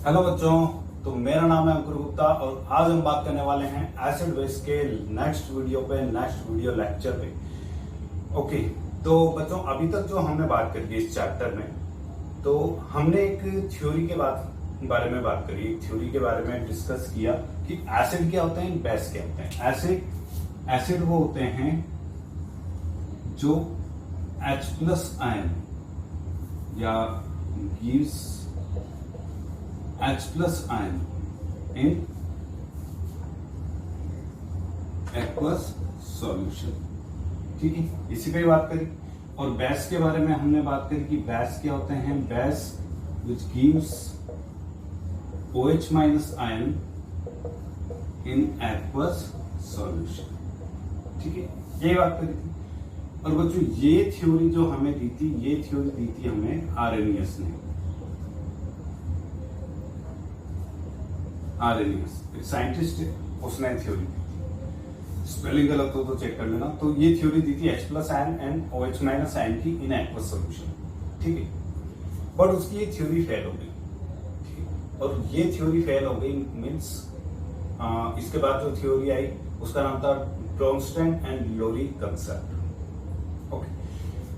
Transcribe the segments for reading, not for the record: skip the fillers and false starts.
Hello बच्चों, तो मेरा नाम है अंकुर गुप्ता और आज हम बात करने वाले हैं एसिड बेस के नेक्स्ट वीडियो लेक्चर पे। ओके, तो बच्चों अभी तक जो हमने बात करी है इस चैप्टर में, तो हमने एक थ्योरी के बारे में बात करी, एक थ्योरी के बारे में डिस्कस किया कि एसिड क्या होते हैं, बेस क्या होते हैं। एसिड वो होते हैं जो H+ आयन या gives H+ ion in aqueous solution. ठीक है, इसी पे बात करी। और बेस के बारे में हमने बात करी कि बेस क्या होते हैं। Base which gives OH- ion in aqueous solution. ठीक है, यही बात करी थी। और बच्चों ये थ्योरी जो हमें दी थी, ये थ्योरी दी थी हमें आर्रेनियस ने। आर्रेनियस एक साइंटिस्ट है, उसने थ्योरी दी थी। स्पेलिंग गलत हो तो चेक कर लेना। तो ये थ्योरी दी थी H+ ion and OH- ion की इन एक्वस सॉल्यूशन। ठीक है, बट उसकी ये थ्योरी फेल हो गई। ठीक है, और ये थ्योरी फेल हो गई मीन्स इसके बाद जो थ्योरी आई उसका नाम था ब्रोंस्टेन एंड लोरी कंसेप्ट। ओके,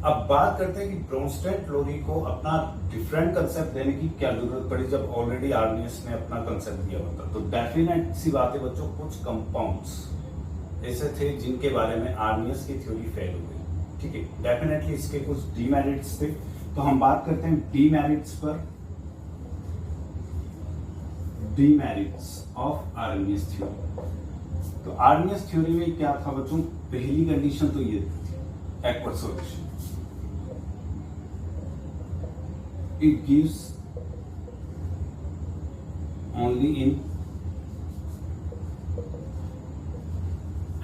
अब बात करते हैं कि ब्रोंस्टेन लोरी को अपना डिफरेंट कंसेप्ट देने की क्या जरूरत पड़ी जब ऑलरेडी आर्नियस ने अपना कंसेप्ट दिया हुआ था। तो डेफिनेट सी बात है बच्चों, कुछ कंपाउंड्स ऐसे थे जिनके बारे में आर्नियस की थ्योरी फेल हो गई। ठीक है, डेफिनेटली इसके कुछ डीमेरिट्स थे। तो हम बात करते हैं डीमेरिट्स पर। Demerits of Arrhenius theory. तो आर्नियस थ्योरी में क्या था बच्चों, पहली कंडीशन तो ये थी aqueous solution. It gives only in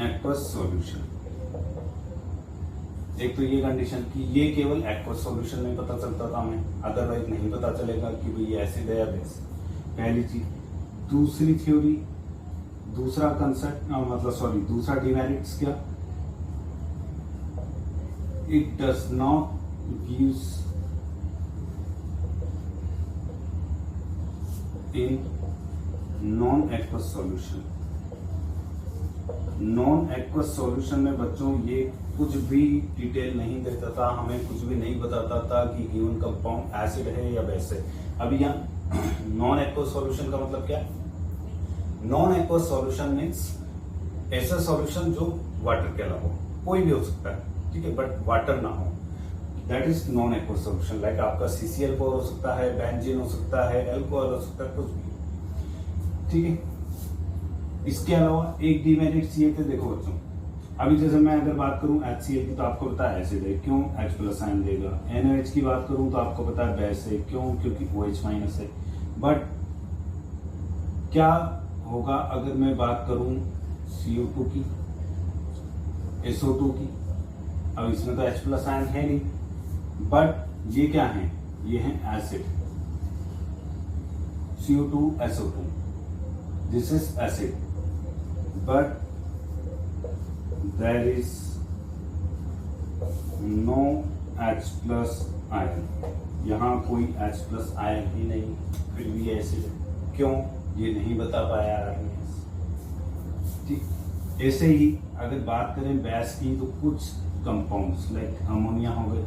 aqueous solution। एक तो ये कंडीशन कि ये केवल एक्वस सॉल्यूशन में पता चलता था हमें, अदरवाइज नहीं पता चलेगा कि भाई ये एसिड है या बेस। पहली चीज। दूसरी थ्योरी, दूसरा कंसेप्ट दूसरा डिमेरिट्स क्या, it does not gives in non aqueous solution. Non aqueous solution में बच्चों ये कुछ भी डिटेल नहीं देता था, हमें कुछ भी नहीं बताता था कि गिवन कंपाउंड एसिड है या बेस है। अभी यहाँ नॉन एक्वस सॉल्यूशन का मतलब क्या है? नॉन एक्वस सॉल्यूशन मीन्स ऐसा सॉल्यूशन जो वाटर के अलावा कोई भी हो सकता है। ठीक है, बट वाटर ना हो, that is non aqueous solution. Like आपका CCl4 हो सकता है, बेंजीन हो सकता है, एल्कोहल हो सकता है, कुछ भी। ठीक है, इसके अलावा एक डिमेरिट्स ये थे, देखो बच्चों अभी जैसे मैं अगर बात करूं HCl की तो आपको पता है एसिड है, क्यों H+ आयन देगा। NaOH की बात करूं तो आपको पता है बेस है, क्यों, क्योंकि OH- है। बट क्या होगा अगर मैं बात करूं CO2 की, SO2 की? अब इसमें तो H+ आयन है नहीं, बट ये क्या है, ये है acid. CO2SO2, this is acid, but there is no H+ ion. यहां कोई H+ आयन ही नहीं, फिर भी एसिड है। क्यों, ये नहीं बता पाया आर्नियस। ठीक, ऐसे ही अगर बात करें बेस की तो कुछ कंपाउंड्स लाइक अमोनिया हो गए।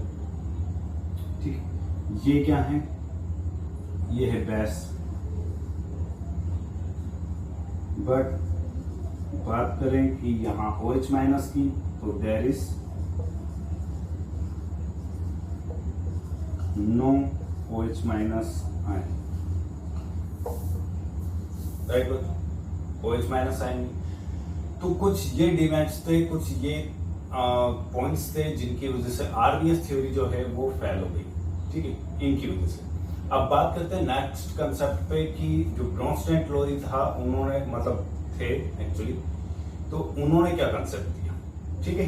ठीक, ये क्या है, ये है बेस। बट बात करें कि यहां OH- की तो there is no OH- ion. Right बच्चों, OH- आयन। तो कुछ ये डिमेरिट्स थे, कुछ ये पॉइंट्स थे जिनकी वजह से आर्नियस थ्योरी जो है वो फेल हो गई। ठीक है, इनकी वजह से। अब बात करते हैं नेक्स्ट कंसेप्ट पे कि जो ब्रोंस्टेन लोरी था, उन्होंने थे एक्चुअली, तो उन्होंने क्या कंसेप्ट दिया। ठीक है,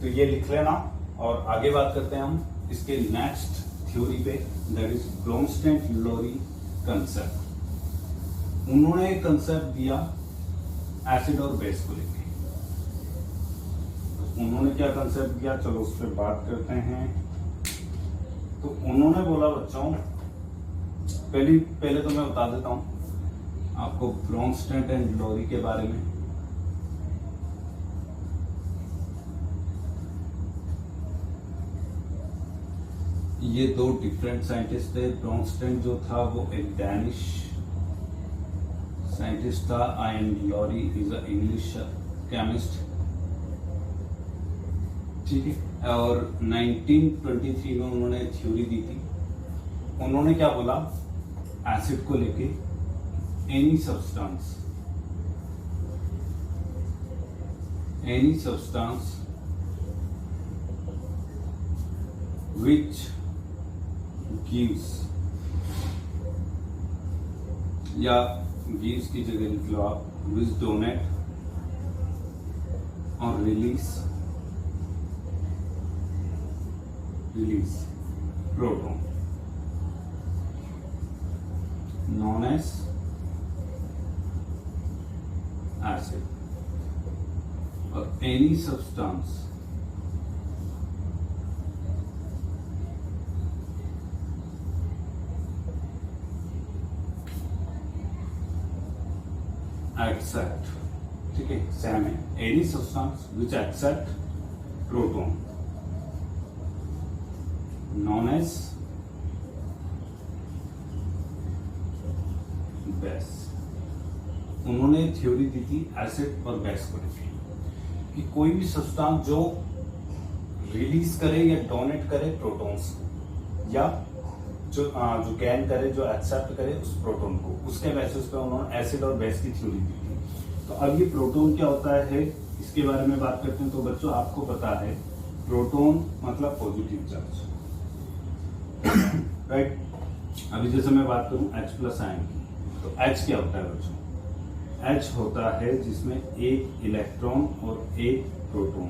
तो ये लिख लेना और आगे बात करते हैं हम इसके नेक्स्ट थ्योरी पे, दैट इज ब्रोंस्टेन लोरी कंसेप्ट। उन्होंने कंसेप्ट दिया एसिड और बेस को लेकर। उन्होंने क्या कंसेप्ट दिया, चलो उस पर बात करते हैं। तो उन्होंने बोला बच्चों पहले तो मैं बता देता हूं आपको ब्रोंस्टेड एंड लोरी के बारे में। ये दो डिफरेंट साइंटिस्ट थे। ब्रोंस्टेड जो था वो एक डैनिश साइंटिस्ट था, and Lowry is a English chemist, ठीक है। और 1923 में उन्होंने थ्योरी दी थी। उन्होंने क्या बोला, एसिड को लेके एनी सब्सटेंस विच गिव्स, या गिव्स की जगह लिख लो आप, विच डोनेट और release proton known as acid, or any substance accept, ठीक है, सेम है, any substance which accept proton known as base. उन्होंने थ्योरी दी थी एसिड और बेस को लेकर कि कोई भी सब्सटेंस जो रिलीज करे या डोनेट करे प्रोटॉन्स को, या जो गैन करे, जो एक्सेप्ट करे उस प्रोटॉन को, उसके बेसिस पे उन्होंने एसिड और बेस की थ्योरी दी थी। तो अब ये प्रोटॉन क्या होता है इसके बारे में बात करते हैं। तो बच्चों आपको पता है प्रोटॉन मतलब पॉजिटिव चार्ज, राइट। अभी जैसे मैं बात करूं H+ आयन की, तो H क्या होता है बच्चों, H होता है जिसमें एक इलेक्ट्रॉन और एक प्रोटॉन,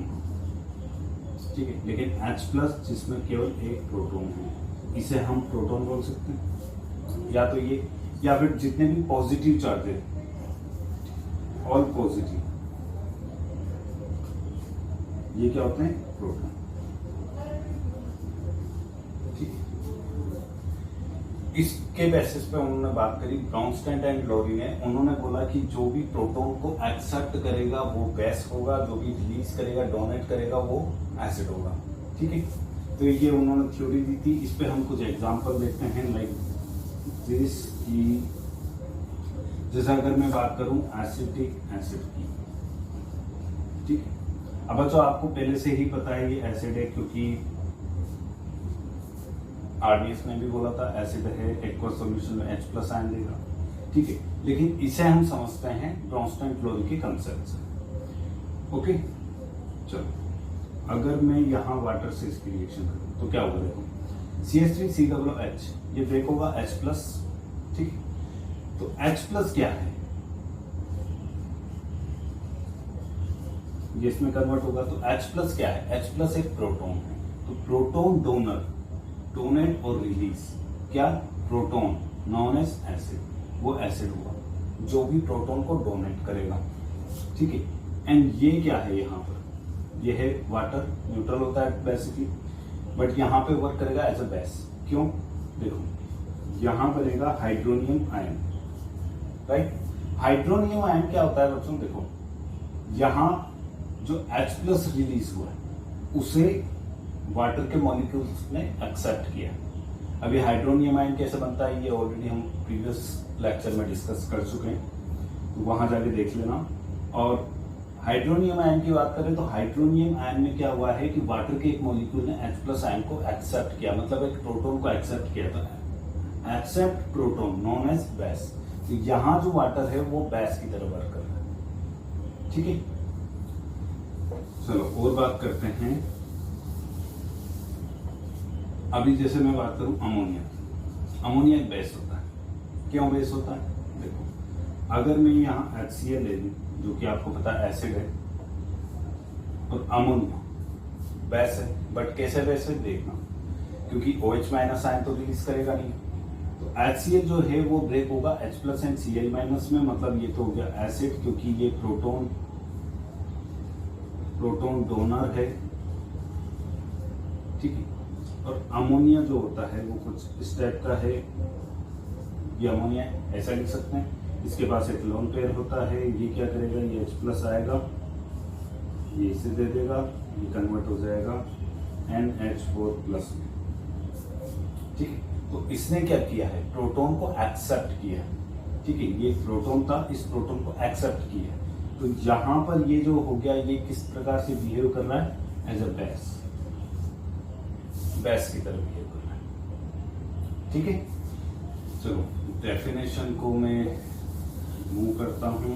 ठीक है। लेकिन H+ जिसमें केवल एक प्रोटॉन है, इसे हम प्रोटॉन बोल सकते हैं। या तो ये, या फिर जितने भी पॉजिटिव चार्ज है, ऑल पॉजिटिव, ये क्या होते हैं, प्रोटॉन, ठीक है। इसके बेसिस पे उन्होंने बात करी, ब्रोंस्टेड एंड लोरी ने। उन्होंने बोला कि जो भी प्रोटॉन को एक्सेप्ट करेगा वो बेस होगा, जो भी रिलीज करेगा, डोनेट करेगा, वो एसिड होगा, ठीक है। तो ये उन्होंने थ्योरी दी थी। इस पे हम कुछ एग्जांपल देखते हैं, लाइक दिस की, जैसे अगर मैं बात करूं एसिटिक एसिड की, ठीक है। अब बच्चों आपको पहले से ही पता है ये एसिड है, क्योंकि आरडीएस ने भी बोला था एसिड है, एक्वस सॉल्यूशन में H+ आयन देगा, ठीक है। लेकिन इसे हम समझते हैं ब्रोंस्टेड लोरी के कंसेप्ट से, ओके। चलो अगर मैं यहाँ वाटर से इसकी रिएक्शन करूँ तो क्या होगा, देखो CH3COOH, ये ब्रेक होगा H+, ठीक है। तो H+ क्या है, ये इसमें कन्वर्ट होगा। तो H+ क्या है, H+ एक प्रोटॉन है। तो प्रोटॉन डोनर, डोनेट और रिलीज, क्या, प्रोटॉन नॉन एज एसिड, वो एसिड हुआ जो भी प्रोटॉन को डोनेट करेगा, ठीक है। एंड ये क्या है, यहाँ पर ये है वाटर, न्यूट्रल होता है बेसिकली, बट यहाँ पे वर्क करेगा एज अ बेस। क्यों, देखो यहाँ बनेगा hydronium ion, right. Hydronium ion क्या होता है बच्चों, देखो यहाँ जो H+ रिलीज हुआ है उसे वाटर के मॉलिक्यूल्स ने एक्सेप्ट किया। अभी हाइड्रोनियम आयन कैसे बनता है ये ऑलरेडी हम प्रीवियस लेक्चर में डिस्कस कर चुके हैं, तो वहां जाके देख लेना। और हाइड्रोनियम आयन की बात करें तो हाइड्रोनियम आयन में क्या हुआ है कि वाटर के एक मॉलिक्यूल ने H+ आयन को एक्सेप्ट किया, मतलब एक प्रोटॉन को एक्सेप्ट किया था। Accept proton known as base. तो यहाँ जो वाटर है वो बेस की तरह वर्क कर रहा है, ठीक है। चलो और बात करते हैं। अभी जैसे मैं बात करूं अमोनिया, अमोनिया एक बेस होता है। क्यों बेस होता है, देखो अगर मैं यहाँ HCl ले लूं जो कि आपको पता है एसिड है, और अमोनिया बेस है, बट कैसे बेस है देखना, क्योंकि OH- आयन तो रिलीज करेगा नहीं। तो HCl जो है वो ब्रेक होगा H+ एंड Cl- में, मतलब ये तो हो गया एसिड, क्योंकि ये प्रोटॉन डोनर है, ठीक है। और अमोनिया जो होता है वो कुछ इस टाइप का है, ये अमोनिया है, ऐसा लिख सकते हैं। इसके पास एक लोन पेयर होता है, ये क्या करेगा, ये H+ आएगा, ये इसे दे देगा, ये कन्वर्ट हो जाएगा NH4+ में। ठीक है, तो इसने क्या किया है, प्रोटॉन को एक्सेप्ट किया है। ठीक है, ये प्रोटॉन था, इस प्रोटॉन को एक्सेप्ट किया है। तो यहां पर ये जो हो गया, ये किस प्रकार से बिहेव कर रहा है, एज अ बेस की तरह बिहेव कर रहा है। ठीक है, चलो डेफिनेशन को मैं मूव करता हूं।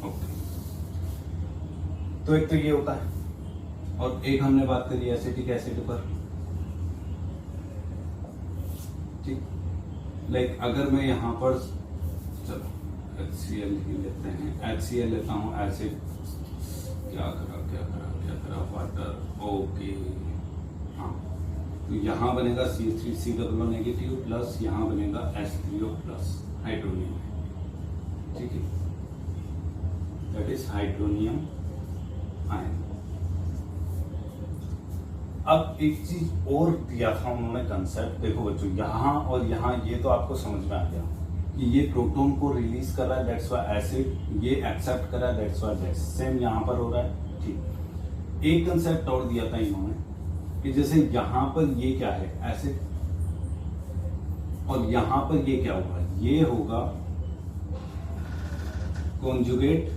ओके, तो एक तो ये होता है, और एक हमने बात करी एसिटिक एसिड पर। ठीक, लाइक अगर मैं यहां पर, चलो HCl ही लेते हैं, HCl लेता हूं, एसिड, क्या करा वाटर। ओके, हाँ, तो यहां बनेगा CH3COO नेगेटिव प्लस, यहां बनेगा H3O प्लस, हाइड्रोनियम है। ठीक है, दैट इज हाइड्रोनियम आयन। अब एक चीज और दिया था उन्होंने कंसेप्ट, देखो बच्चों, यहां और यहां ये तो आपको समझ में आ गया कि ये प्रोटॉन को रिलीज कर रहा है, दैट्स व्हाई एसिड, ये एक्सेप्ट कर रहा है, दैट्स व्हाई बेस। सेम यहां पर हो रहा है। ठीक, एक कंसेप्ट और दिया था इन्होंने कि जैसे यहां पर ये क्या है, एसिड, और यहां पर ये क्या होगा, ये होगा conjugate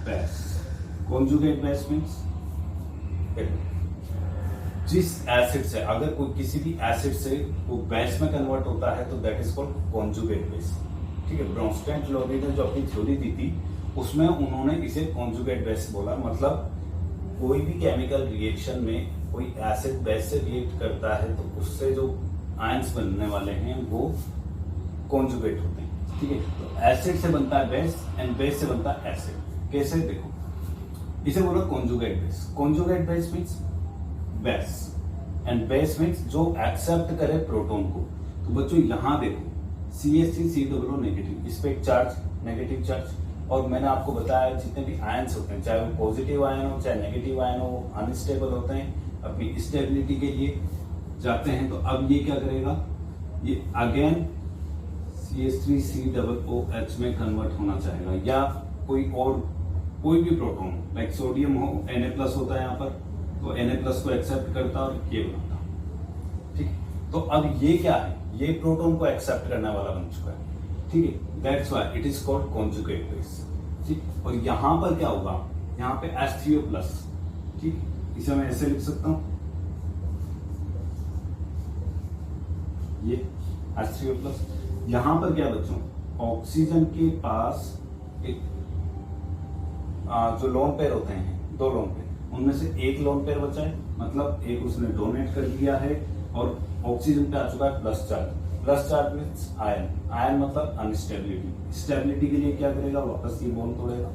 base. Conjugate base means जिस एसिड से, अगर कोई किसी भी एसिड से वो बेस में कन्वर्ट होता है तो that is called conjugate base. ठीक है, ब्रोंस्टेन लोरी ने जो अपनी थ्योरी दी थी उसमें उन्होंने इसे कॉन्जुगेट बेस बोला। मतलब कोई भी केमिकल रिएक्शन में कोई एसिड बेस से रिएक्ट करता है तो उससे जो आयंस बनने वाले हैं वो कॉन्जुगेट होते हैं। ठीक है, तो एसिड से बनता है बेस एंड बेस से बनता है एसिड। कैसे, देखो, इसे बोला conjugate base. Conjugate base means base, and base means जो एक्सेप्ट करे प्रोटॉन को। तो बच्चों यहां देखो, CH3COO नेगेटिव, इस पे एक चार्ज, नेगेटिव चार्ज, और मैंने आपको बताया जितने भी आयंस होते हैं, चाहे वो पॉजिटिव आयन हो चाहे नेगेटिव आयन हो, अनस्टेबल होते हैं, अपनी स्टेबिलिटी के लिए जाते हैं। तो अब ये क्या करेगा, ये अगेन CH3COOH में कन्वर्ट होना चाहेगा, या कोई भी प्रोटॉन, लाइक सोडियम हो, Na+ होता है यहाँ पर, तो Na+ को एक्सेप्ट करता और ये बनता। ठीक है, तो अब ये क्या है, ये प्रोटॉन को एक्सेप्ट करने वाला बन चुका है। ठीक है, that's why it is called conjugate base. ठीक, और यहां पर क्या होगा, यहां पे H3O+। ठीक, इसे मैं ऐसे लिख सकता हूं, ये H3O+। यहां पर क्या बच्चों, ऑक्सीजन के पास एक जो लोन पेयर होते हैं, 2 लोन पेयर, उनमें से एक लोन पेयर बचा है, मतलब एक उसने डोनेट कर दिया है, और ऑक्सीजन पे आ चुका है plus charge. Plus charge means ion, ion मतलब अनस्टेबिलिटी। स्टेबिलिटी के लिए क्या करेगा, वापस ये बॉन्ड तोड़ेगा,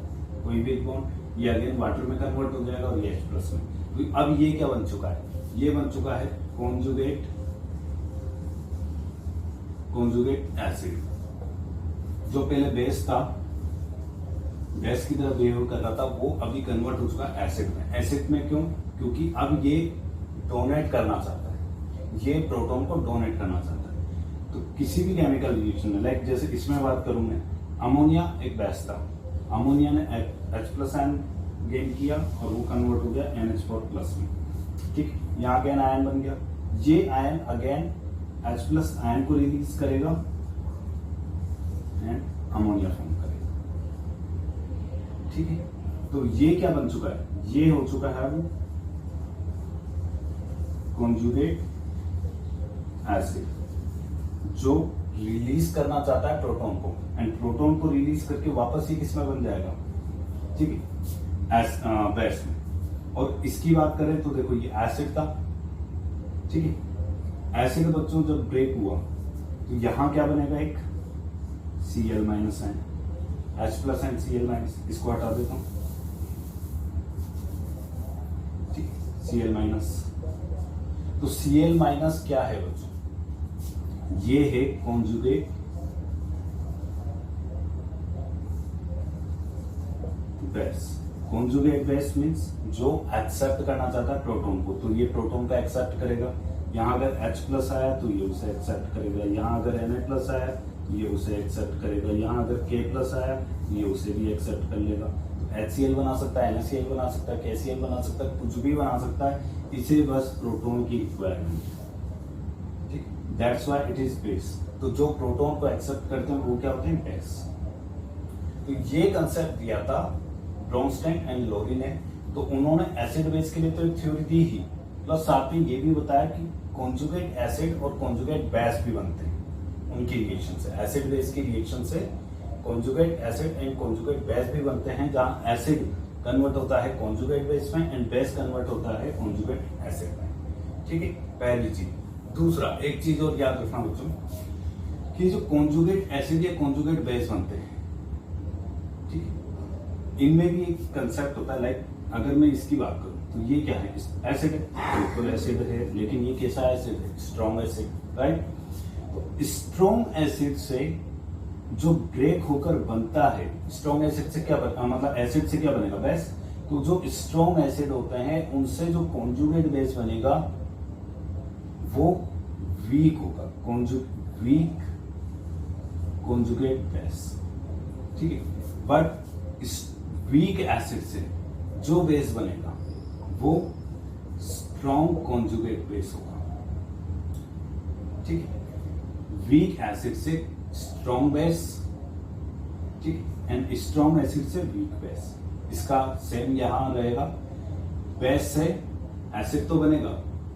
कोई भी एक बॉन्ड, ये अगेन वाटर में कन्वर्ट हो जाएगा और ये H+ में। तो अब ये क्या बन चुका है, ये बन चुका है कॉन्जुगेट एसिड। जो पहले बेस था, बेस की तरह बिहेव कर रहा था, वो अभी कन्वर्ट हो चुका है एसिड में। एसिड में क्यों, क्योंकि अब ये डोनेट करना चाहता है, ये प्रोटॉन को डोनेट करना चाहता है। तो किसी भी केमिकल रिएक्शन में, लाइक जैसे इसमें बात करूं मैं, अमोनिया एक बेस था, अमोनिया ने H+ आयन गेन किया और वो कन्वर्ट हो गया NH4+ में। ठीक, यहाँ अगेन आयन बन गया, ये आयन अगेन H+ आयन को रिलीज करेगा एंड अमोनिया फॉर्म करेगा। ठीक है, तो ये क्या बन चुका है, ये हो चुका है वो कॉन्जुगेट एसिड, जो रिलीज करना चाहता है प्रोटॉन को, एंड प्रोटॉन को रिलीज करके वापस ये किसमें बन जाएगा, ठीक है, बेस में। और इसकी बात करें तो देखो ये एसिड था, ठीक है, एसिड बच्चों जब ब्रेक हुआ तो यहां क्या बनेगा, एक Cl- ion, H+ and Cl-, इसको हटा देता हूं, ठीक, Cl-। तो Cl- क्या है बच्चों, ये है conjugate base. Conjugate base means जो एक्सेप्ट करना चाहता है प्रोटॉन को, तो ये प्रोटॉन का एक्सेप्ट करेगा। यहाँ अगर H प्लस आया तो ये उसे एक्सेप्ट करेगा, यहाँ अगर Na प्लस आया ये उसे एक्सेप्ट करेगा, यहाँ अगर K प्लस आया ये उसे भी एक्सेप्ट कर लेगा। तो HCl बना सकता है, NaCl बना सकता है, KCl बना सकता है, कुछ भी बना सकता है, इसे बस प्रोटॉन की रिक्वायरमेंट है। ठीक, that's why it is base. तो जो प्रोटॉन को एक्सेप्ट करते हैं वो क्या होते हैं, बेस। तो ये कंसेप्ट दिया था ब्रोनस्टेइन एंड लोरी ने। तो उन्होंने एसिड बेस के लिए तो एक थ्योरी दी ही, प्लस साथ में ये भी बताया कि कॉन्जुगेट एसिड और कॉन्जुगेट बेस भी बनते हैं उनकी रिएक्शन से। एसिड बेस की रिएक्शन से conjugate acid and conjugate base भी बनते हैं, जहां एसिड कन्वर्ट होता है कॉन्जुगेट बेस में एंड बेस कन्वर्ट होता है कॉन्जुगेट एसिड में। ठीक है, पहली चीज। दूसरा, एक चीज और याद रखना बच्चों कि जो कॉन्जुगेट एसिड या कॉन्जुगेट बेस बनते हैं, ठीक है, इनमें भी एक कंसेप्ट होता है। लाइक अगर मैं इसकी बात करूं तो ये क्या है, एसिड है, बिल्कुल एसिड है, लेकिन ये कैसा एसिड है, स्ट्रॉन्ग एसिड, राइट। तो स्ट्रॉन्ग एसिड से जो ब्रेक होकर बनता है, स्ट्रॉन्ग एसिड से क्या मतलब एसिड से क्या बनेगा, बेस। तो जो स्ट्रॉन्ग एसिड होते हैं उनसे जो कॉन्जुगेट बेस बनेगा वो वीक होगा, वीक कॉन्जुगेट बेस। ठीक है, बट इस वीक एसिड से जो बेस बनेगा वो स्ट्रॉन्ग कॉन्जुगेट बेस होगा। ठीक है, वीक एसिड से स्ट्रॉन्ग बेस, ठीक, एंड स्ट्रॉन्ग एसिड से वीक बेस। इसका सेम यहां रहेगा, बेस से एसिड तो बनेगा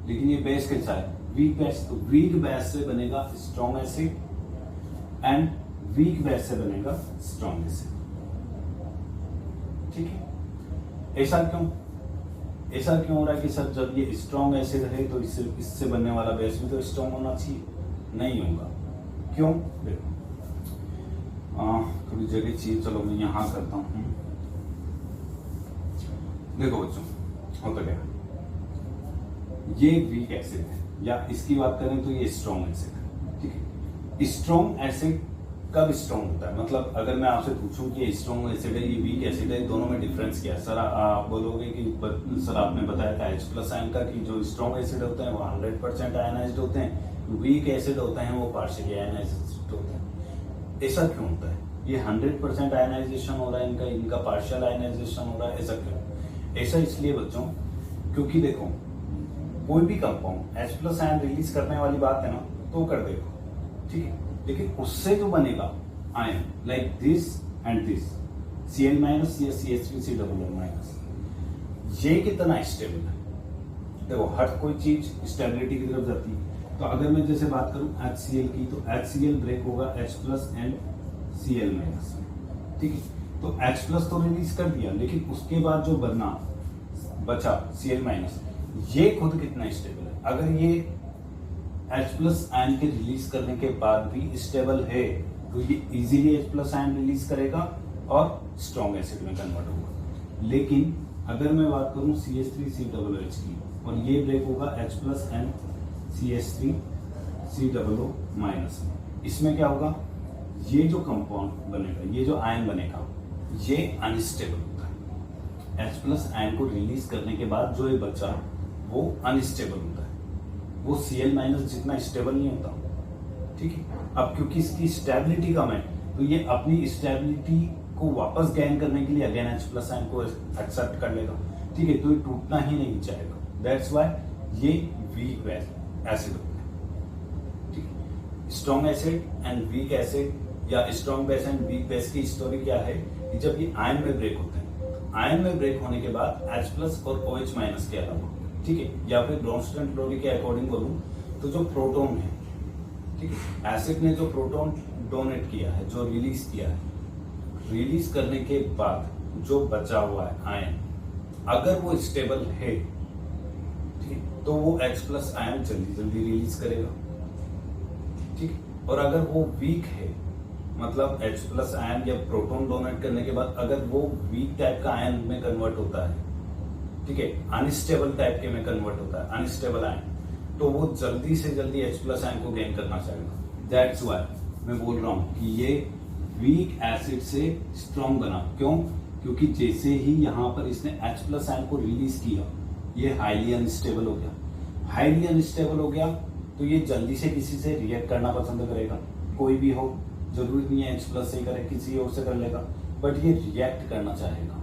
लेकिन ये बेस कैसा है, वीक बेस। तो वीक बेस से बनेगा strong acid and weak base से बनेगा स्ट्रॉन्ग एसिड। ठीक है, ऐसा क्यों हो रहा है कि सर जब ये स्ट्रॉन्ग एसिड है तो इससे बनने वाला बेस भी तो स्ट्रॉन्ग होना चाहिए, नहीं होगा। क्यों, देखो थोड़ी जगह चाहिए, चलो मैं यहां करता हूं। देखो बच्चों, होता क्या, ये वीक एसिड है, या इसकी बात करें तो ये स्ट्रॉन्ग एसिड है। ठीक है, स्ट्रॉन्ग एसिड कब स्ट्रॉन्ग होता है, मतलब अगर मैं आपसे पूछूं कि ये स्ट्रॉन्ग एसिड है, ये वीक एसिड है, दोनों में डिफरेंस क्या है। सर आप बोलोगे कि सर आपने बताया था H प्लस आयन का कि जो स्ट्रॉन्ग एसिड होते हैं वो 100% आयनाइज्ड होते हैं, वीक एसिड होते हैं वो पार्शियली आयनाइज्ड होते हैं। ऐसा क्यों होता है, ये 100% आयनाइजेशन हो रहा है इनका पार्शियल आयनाइजेशन हो रहा है, ऐसा क्यों? ऐसा इसलिए बच्चों क्योंकि देखो कोई भी compound H plus ion release करने वाली बात है ना, तो कर देखो, ठीक है, लेकिन उससे जो बनेगा ion like this and this, Cl minus या CH3 COO माइनस, ये कितना स्टेबल है। देखो हर कोई चीज स्टेबिलिटी की तरफ जाती है। तो अगर मैं जैसे बात करूं HCl की, तो HCl ब्रेक होगा H plus and Cl minus, ठीक है। तो H प्लस तो रिलीज कर दिया, लेकिन उसके बाद जो बचा Cl माइनस, ये खुद कितना स्टेबल है। अगर ये H प्लस आयन के रिलीज करने के बाद भी स्टेबल है तो ये easily H plus ion release करेगा और स्ट्रॉन्ग एसिड में कन्वर्ट होगा। लेकिन अगर मैं बात करूं CH3 COOH की, और ये ब्रेक होगा H plus and CH3 COO minus में, इसमें क्या होगा, ये जो कंपाउंड बनेगा, ये जो आयन बनेगा, ये अनस्टेबल होता है। H प्लस आयन को रिलीज करने के बाद जो ये बचा वो अनस्टेबल होता है, वो Cl माइनस जितना स्टेबल नहीं होता, ठीक है। अब क्योंकि इसकी स्टेबिलिटी कम है तो ये अपनी स्टेबिलिटी को वापस गेन करने के लिए अगेन H प्लस आयन को एक्सेप्ट कर लेगा, ठीक है। तो ये टूटना ही नहीं चाहेगा, दैट्स व्हाई ये वीक एसिड होता है, ठीक है। Strong acid and weak acid या strong base and weak base की स्टोरी क्या है कि जब ये आयन में ब्रेक होते हैं, आयन में ब्रेक होने के बाद H प्लस और OH माइनस के अलावा, ठीक है, या फिर ब्रोनस्टेइन थ्योरी के अकॉर्डिंग बोलूं तो जो प्रोटॉन है, ठीक है, एसिड ने जो प्रोटॉन डोनेट किया है, जो रिलीज किया है, रिलीज करने के बाद जो बचा हुआ है आयन, अगर वो स्टेबल है, ठीक है, तो वो H प्लस आयन जल्दी जल्दी रिलीज करेगा, ठीक है। और अगर वो वीक है, मतलब H प्लस आयन या प्रोटॉन डोनेट करने के बाद अगर वो वीक टाइप का आयन में कन्वर्ट होता है, ठीक है, अनस्टेबल टाइप के में कन्वर्ट होता है, अनस्टेबल आयन, तो वो जल्दी से जल्दी H प्लस आयन को गेन करना चाहेगा। दैट्स व्हाई मैं बोल रहा हूं कि ये वीक एसिड से स्ट्रॉन्ग बना। क्यों? क्योंकि जैसे ही यहाँ पर इसने H प्लस आयन को रिलीज किया, ये हाईली अनस्टेबल हो गया। हाईली अनस्टेबल हो गया तो ये जल्दी से किसी से रिएक्ट करना पसंद करेगा, कोई भी हो, जरूरी नहीं है H प्लस से करे, किसी और से कर लेगा, बट ये रिएक्ट करना चाहेगा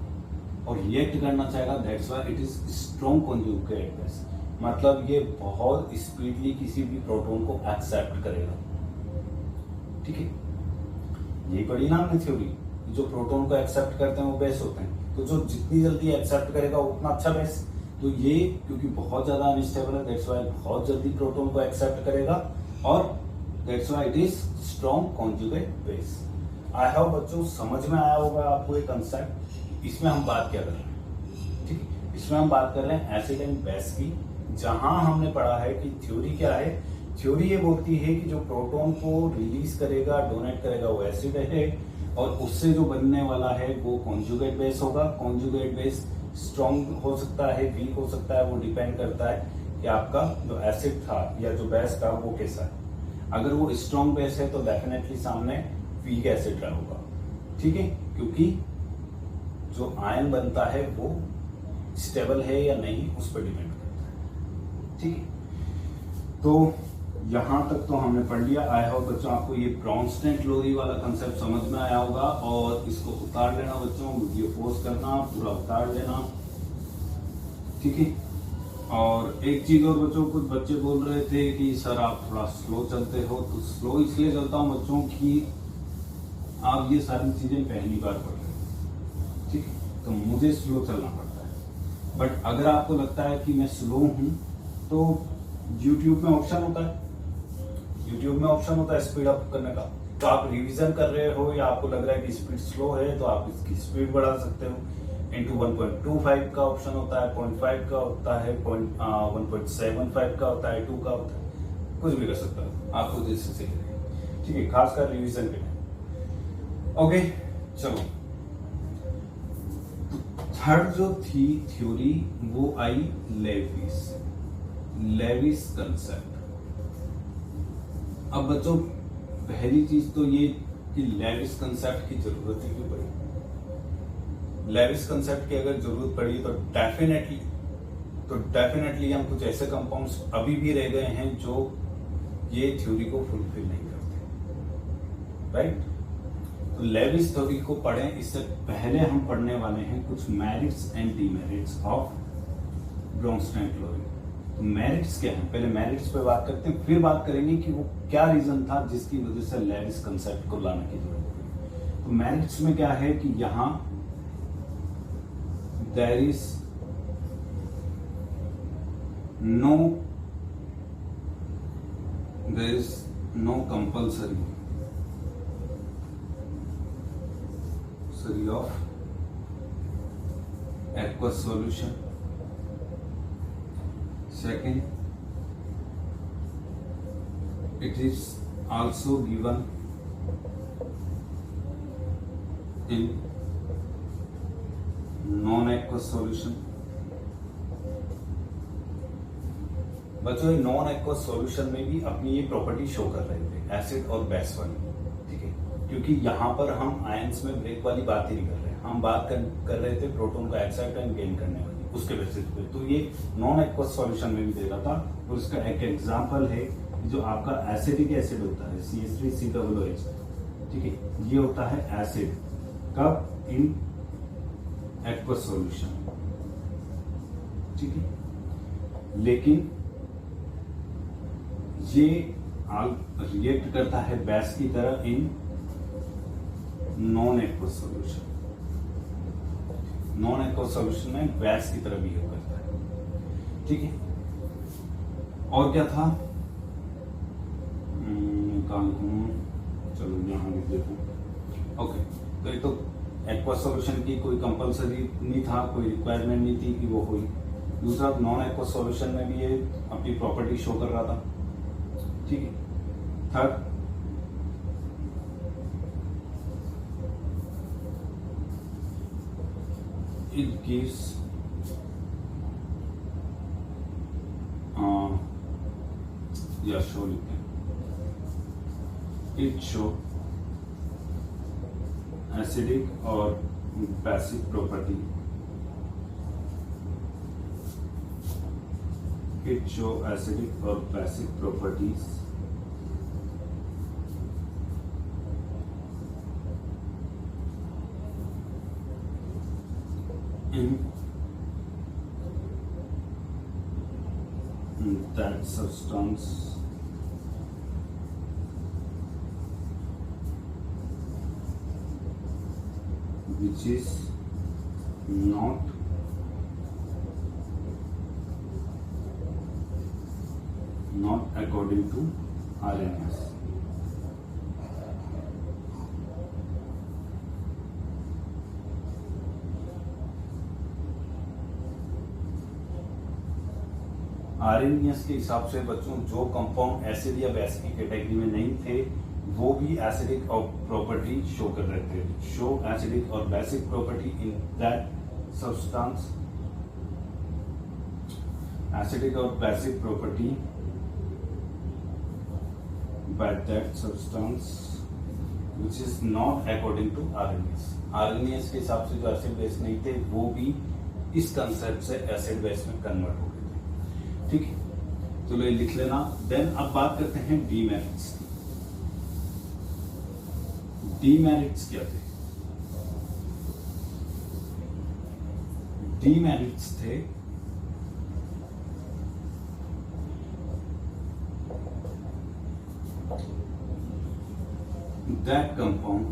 और रिएक्ट करना चाहेगा, that's why it is strong conjugate base. मतलब ये बहुत स्पीडली किसी भी प्रोटॉन को एक्सेप्ट करेगा। ठीक है, यही पढ़ी ना हमने थ्योरी, जो प्रोटॉन को एक्सेप्ट करते हैं वो बेस होते हैं, तो जो जितनी जल्दी एक्सेप्ट करेगा उतना अच्छा बेस। तो ये क्योंकि बहुत ज्यादा अनस्टेबल है, दैट्स व्हाई बहुत जल्दी प्रोटॉन को एक्सेप्ट करेगा और that's why it is strong conjugate base. I hope बच्चों समझ में आया होगा आपको ये कंसेप्ट। इसमें हम बात क्या कर रहे हैं, ठीक है, इसमें हम बात कर रहे हैं एसिड एंड बेस की, जहां हमने पढ़ा है कि थ्योरी क्या है। थ्योरी ये बोलती है कि जो प्रोटॉन को रिलीज करेगा, डोनेट करेगा, वो एसिड है और उससे जो बनने वाला है वो कॉन्जुगेट बेस होगा। कॉन्जुगेट बेस स्ट्रॉन्ग हो सकता है, वीक हो सकता है, वो डिपेंड करता है कि आपका जो एसिड था या जो बेस था वो कैसा है। अगर वो स्ट्रॉन्ग बेस है तो डेफिनेटली सामने वीक एसिड रहा होगा। ठीक है, क्योंकि जो आयन बनता है वो स्टेबल है या नहीं उस पर डिपेंड करता है। ठीक है, तो यहां तक तो हमने पढ़ लिया। आई होप बच्चों आपको ये ब्रॉन्स्टेन लोरी वाला कंसेप्ट समझ में आया होगा और इसको उतार लेना बच्चों, वीडियो पॉज करना, पूरा उतार लेना। ठीक है, और एक चीज और बच्चों, कुछ बच्चे बोल रहे थे कि सर आप थोड़ा स्लो चलते हो, तो स्लो इसलिए चलता हूं बच्चों कि आप ये सारी चीजें पहली बार पढ़ रहे हो। ठीक है, तो मुझे स्लो चलना पड़ता है, बट अगर आपको लगता है कि मैं स्लो हूं तो YouTube में ऑप्शन होता है, YouTube में ऑप्शन होता है स्पीड अप करने का। तो आप रिवीजन कर रहे हो या आपको लग रहा है कि स्पीड स्लो है तो आप इसकी स्पीड बढ़ा सकते हो। इंटू 1.25 का ऑप्शन होता है, 0.5 का होता है, 1.75 का होता है, 2 का होता है, कुछ भी कर सकते हो आपको जैसे सही लगे। ठीक है, खासकर रिवीजन के लिए। ओके, चलो थर्ड जो थी थ्योरी वो आई लेविस कंसेप्ट। अब बच्चों पहली चीज तो ये कि लेविस कंसेप्ट की जरूरत ही क्यों पड़ी। लेविस कंसेप्ट की अगर जरूरत पड़ी तो डेफिनेटली हम कुछ ऐसे कंपाउंड्स अभी भी रह गए हैं जो ये थ्योरी को फुलफिल नहीं करते, राइट। तो लेविस थ्योरी को पढ़ें, इससे पहले हम पढ़ने वाले हैं कुछ merits and demerits of Bronsted chlorine. तो मेरिट्स क्या है, पहले मेरिट्स पे बात करते हैं, फिर बात करेंगे कि वो क्या रीजन था जिसकी वजह से लेविस कंसेप्ट को लाने की जरूरत पड़ी। तो मेरिट्स में क्या है कि यहां there is no compulsory of aqueous solution. Second, it is also given in non-aqueous solution. बच्चों ये नॉन एक्वस सॉल्यूशन में भी अपनी ये प्रॉपर्टी शो कर रहे थे, एसिड और बेस वाली। ठीक है, क्योंकि यहाँ पर हम आयंस में ब्रेक वाली बात ही नहीं कर रहे हैं, हम बात कर रहे थे प्रोटॉन का एक्सेप्ट एंड गेन करने वाली, उसके बेसिस पे। तो ये नॉन एक्वस सॉल्यूशन में भी दे रहा था और इसका एक एग्जांपल है जो आपका एसिडिक एसिड होता है CH3COOH। ठीक है, ये होता है एसिड, कब, इन एक्वस सॉल्यूशन। ठीक है, लेकिन ये रिएक्ट करता है बेस की तरह in non aqueous solution. Non aqueous solution में बेस की तरह बिहेव करता है। ठीक है, और क्या था, चलो यहां लिख देता हूं। ओके, तो एक तो एक्वस सॉल्यूशन की कोई कंपलसरी नहीं था, कोई रिक्वायरमेंट नहीं थी कि वो हुई। दूसरा, नॉन एक्वस सॉल्यूशन में भी ये अपनी प्रॉपर्टी शो कर रहा था। ठीक है, थर्ड, it gives show लिखते हैं, it show acidic और basic property it show acidic और basic properties in that substance which is not according to RNS. RNS के हिसाब से बच्चों जो कंपाउंड एसिड या बेसिक की कैटेगरी में नहीं थे वो भी एसिडिक और प्रॉपर्टी शो कर रहे थे. शो एसिडिक और basic property in that substance. Acidic और basic property by that substance which is not according to RNS. RNS के हिसाब से जो एसिड बेस नहीं थे वो भी इस कंसेप्ट से एसिड बेस में कन्वर्ट हो गए. ठीक है, चलो ये लिख लेना. देन अब बात करते हैं डीमेरिट्स. डीमेरिट्स क्या थे? डीमेरिट्स थे दैट कंपाउंड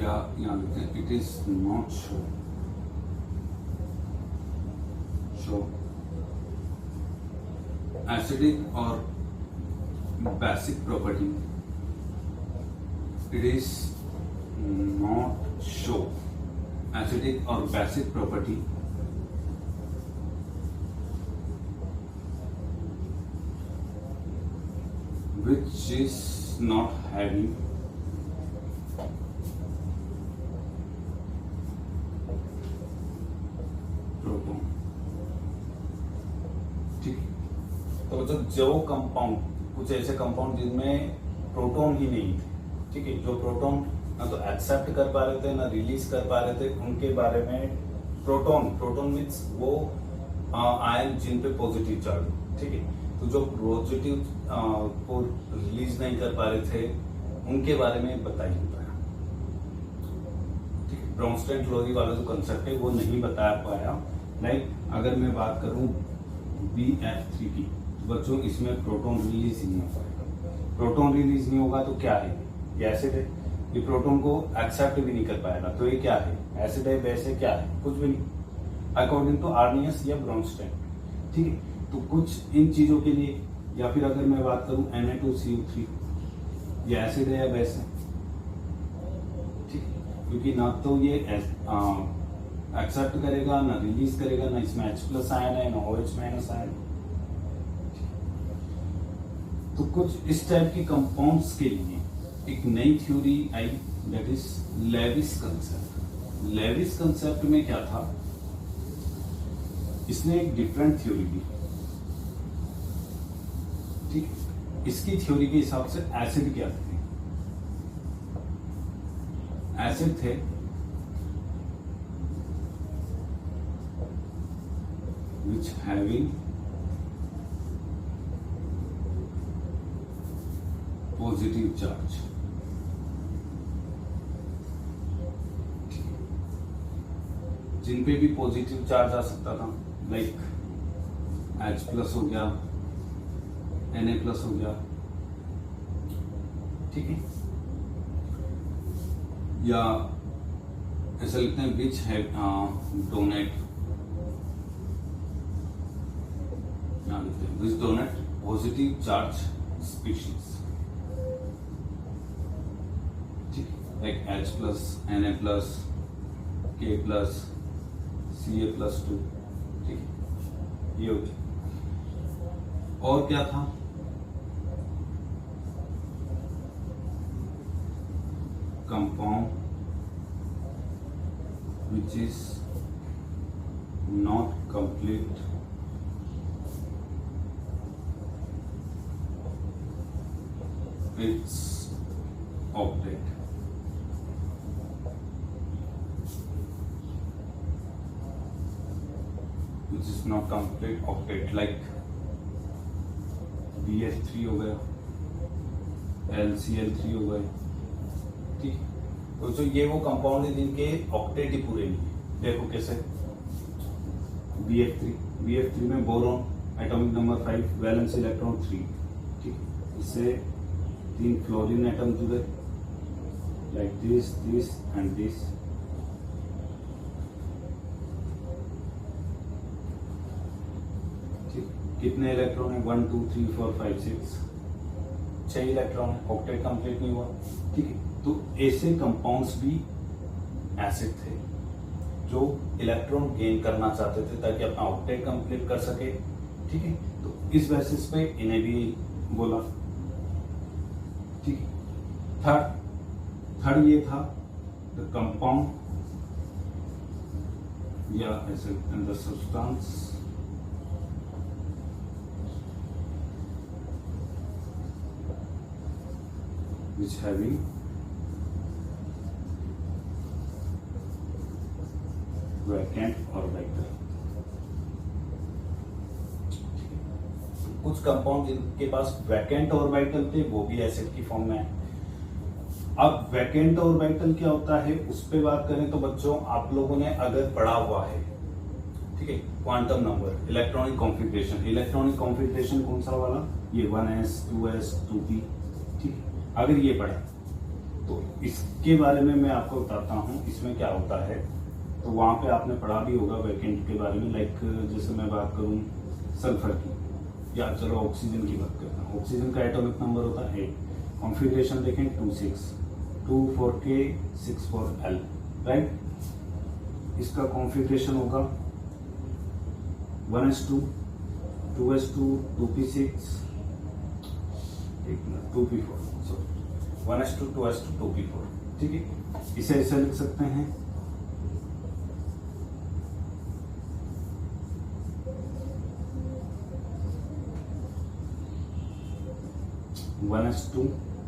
या यहां लिखते हैं it is not show acidic or basic property. It is not show acidic or basic property which is not having proton. ठीक है, तो जो कंपाउंड कुछ ऐसे कंपाउंड जिनमें प्रोटॉन ही नहीं थे. ठीक है, जो प्रोटॉन ना तो एक्सेप्ट कर पा रहे थे ना रिलीज कर पा रहे थे उनके बारे में प्रोटॉन मीन्स वो आयन जिन पे पॉजिटिव चार्ज. ठीक है, तो जो पॉजिटिव को रिलीज नहीं कर पा रहे थे उनके बारे में बताइए. ठीक है, ब्रोंस्टेन-क्लोरी वाला जो कंसेप्ट है वो नहीं बता पाया. लाइक अगर मैं बात करूं BF3 की बच्चों इसमें प्रोटॉन रिलीज ही नहीं हो पाएगा. प्रोटॉन रिलीज नहीं होगा तो क्या है? ये एसिड है. ये प्रोटॉन को एक्सेप्ट भी नहीं कर पाएगा तो ये क्या है? एसिड है, बेस है, क्या है? कुछ भी नहीं अकॉर्डिंग टू आर्नियस या ब्रोंस्टेन. ठीक है, तो कुछ इन चीजों के लिए या फिर अगर मैं बात करूं Na2CO3 ये एसिड है या बेस है? ठीक है, क्योंकि ना तो ये एक्सेप्ट करेगा ना रिलीज करेगा, ना इसमें H+ आयन है ना OH- आयन. तो कुछ इस टाइप की कंपाउंड्स के लिए एक नई थ्योरी आई that is Lewis concept. Lewis concept में क्या था? इसने एक डिफरेंट थ्योरी दी. ठीक, इसकी थ्योरी के हिसाब से एसिड क्या थे? एसिड थे which having positive charge. जिन पे भी पॉजिटिव चार्ज आ सकता था लाइक H+ हो गया, Na+ हो गया. ठीक है, या ऐसा लिखते हैं which have donate which donate positive charge species. Like H+, Na+, K+, Ca+2. ठीक, ये हो गया. और क्या था? Compound which is not complete its octet. which is not complete octet, like BF3 हो गया, LCl3 हो गए, ठीक। तो जो ये वो कंपाउंड है जिनके ऑक्टेट ही पूरे नहीं है। देखो कैसे, BF3 में boron atomic number 5, valence electron 3, ठीक। इससे 3 फ्लोरीन एटम जुड़े, लाइक दिस एंड दिस। कितने इलेक्ट्रॉन है? 1 2 3 4 5 6, 6 इलेक्ट्रॉन है, ऑक्टेट कंप्लीट नहीं हुआ, ठीक है। तो ऐसे कंपाउंड्स भी एसिड थे जो इलेक्ट्रॉन गेन करना चाहते थे ताकि अपना ऑक्टेट कंप्लीट कर सके, ठीक है। तो इस बेसिस पे इन्हें भी बोला, ठीक है। थर्ड ये था द कंपाउंड या ऐसे the substance which having vacant orbital। कुछ कंपाउंड जिनके पास वैकेंट ऑर्बिटल थे वो भी एसिड की फॉर्म में है। अब वैकेंट ऑर्बिटल क्या होता है उस पे बात करें तो बच्चों आप लोगों ने अगर पढ़ा हुआ है, ठीक है, क्वांटम नंबर, इलेक्ट्रॉनिक कॉन्फ़िगरेशन कौन सा वाला, ये 1s 2s 2p, ठीक है। अगर ये पढ़े तो इसके बारे में मैं आपको बताता हूँ इसमें क्या होता है। तो वहां पे आपने पढ़ा भी होगा वैकेंट के बारे में, लाइक जैसे मैं बात करूँ सल्फर की, या चलो ऑक्सीजन की बात करता हूँ। ऑक्सीजन का एटॉमिक नंबर होता है 8, कॉन्फ़िगरेशन देखें 2 4k 6 4l, राइट। इसका कॉन्फ़िगरेशन होगा 1s2 2s2 2p6 2p4, 1s2 2s2 2p4, ठीक है। इसे ऐसे लिख सकते हैं 1s2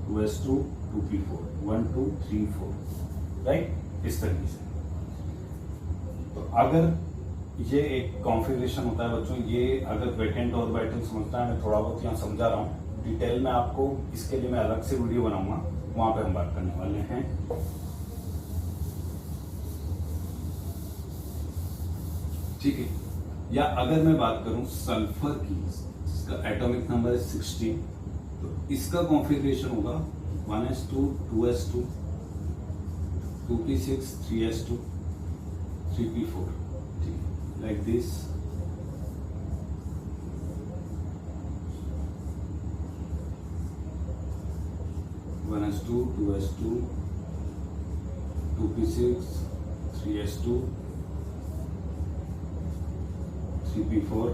2s2 2p4 1 2 3 4, राइट, इस तरीके से। तो अगर ये एक कॉन्फ़िगरेशन होता है बच्चों, ये अगर वैकेंट ऑर्बिटल समझता है, मैं थोड़ा बहुत यहाँ समझा रहा हूँ, डिटेल में आपको इसके लिए मैं अलग से वीडियो बनाऊंगा, वहां पे हम बात करने वाले हैं। ठीक है। या अगर मैं बात करूं सल्फर की, इसका एटॉमिक नंबर है 16, तो इसका कॉन्फ़िगरेशन होगा 1s2 2s2 2p6 3s2 3p4, ठीक है, like this. 1s2 2s2 2p6 3s2 3p4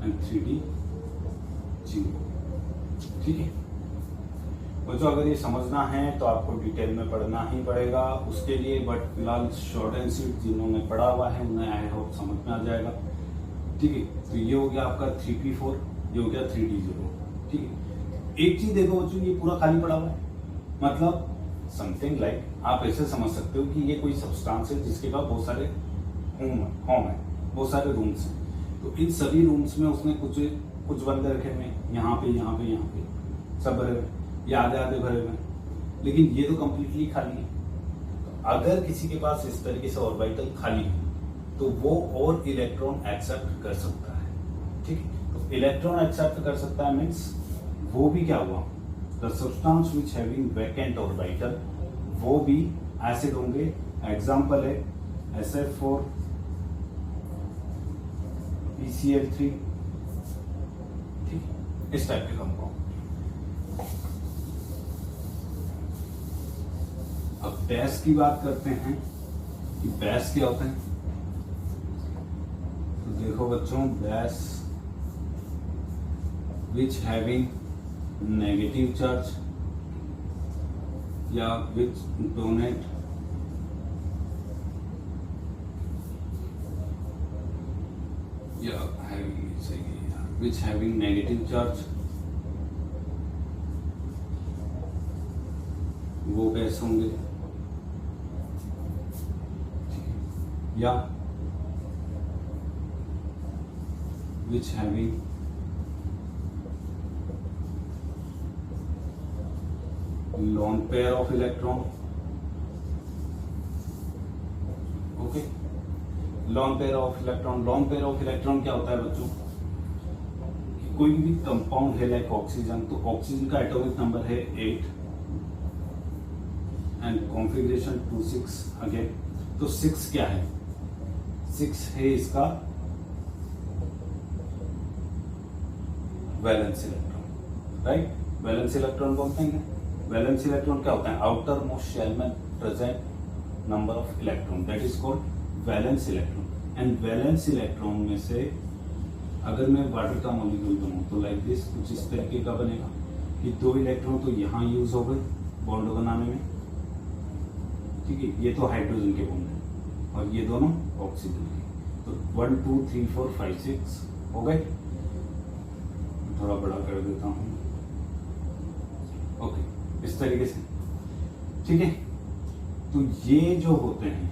and 3d0, ठीक है। बच्चों अगर ये समझना है तो आपको डिटेल में पढ़ना ही पड़ेगा उसके लिए, बट फिलहाल शॉर्ट एंड स्वीट जिन्होंने पढ़ा हुआ है उन्हें आई होप समझ में आ जाएगा, ठीक है। तो ये हो गया आपका 3p4, ये हो गया 3d0, ठीक है। एक चीज देखो बच्चों, ये पूरा खाली पड़ा हुआ है, मतलब समथिंग लाइक आप ऐसे समझ सकते हो कि ये कोई सब्सटेंस है जिसके पास बहुत सारे होम है, बहुत सारे रूम्स हैं। तो इन सभी रूम्स में उसने कुछ बंदे रखे हुए हैं, यहाँ पे सब भरे हुए, ये आधे भरे हुए, लेकिन ये तो कंप्लीटली खाली है। तो अगर किसी के पास इस तरीके से ऑर्बिटल खाली है तो वो और इलेक्ट्रॉन एक्सेप्ट कर सकता है, ठीक है। तो इलेक्ट्रॉन एक्सेप्ट कर सकता है मीन्स वो भी क्या हुआ, the substance which having vacant orbital, वो भी एसिड होंगे। एग्जांपल है SF4 PCl3, ठीक, इस टाइप के कंपाउंड। अब बेस की बात करते हैं कि बेस क्या होते हैं। तो देखो बच्चों, base which having negative charge या विच डोनेट या विच हैविंग नेगेटिव चार्ज, वो बेस होंगे। या which having lone pair of electron. Okay, lone pair of electron. lone pair of electron क्या होता है बच्चों? कोई भी कंपाउंड है लाइक ऑक्सीजन, तो ऑक्सीजन का एटॉमिक नंबर है 8 एंड कॉन्फ़िगरेशन 2,6 अगेन। तो 6 क्या है? 6 है इसका valence electron, right? Valence electron बोलते हैं। वैलेंस इलेक्ट्रॉन क्या होता है? आउटर मोस्ट शेल में present number of electron, that is called valence electron. And valence electron में से अगर मैं वाटर का मॉलिक्यूल बनाऊं तो लाइक दिस, कुछ इस तरीके का बनेगा कि 2 इलेक्ट्रॉन तो यहाँ यूज हो गए बॉन्ड बनाने में, ठीक है? ये तो हाइड्रोजन के बॉन्ड है और ये दोनों ऑक्सीजन के। तो 1 2 3 4 5 6 हो गए। थोड़ा बड़ा कर देता हूं। ओके, इस तरीके से, ठीक है? तो ये जो होते हैं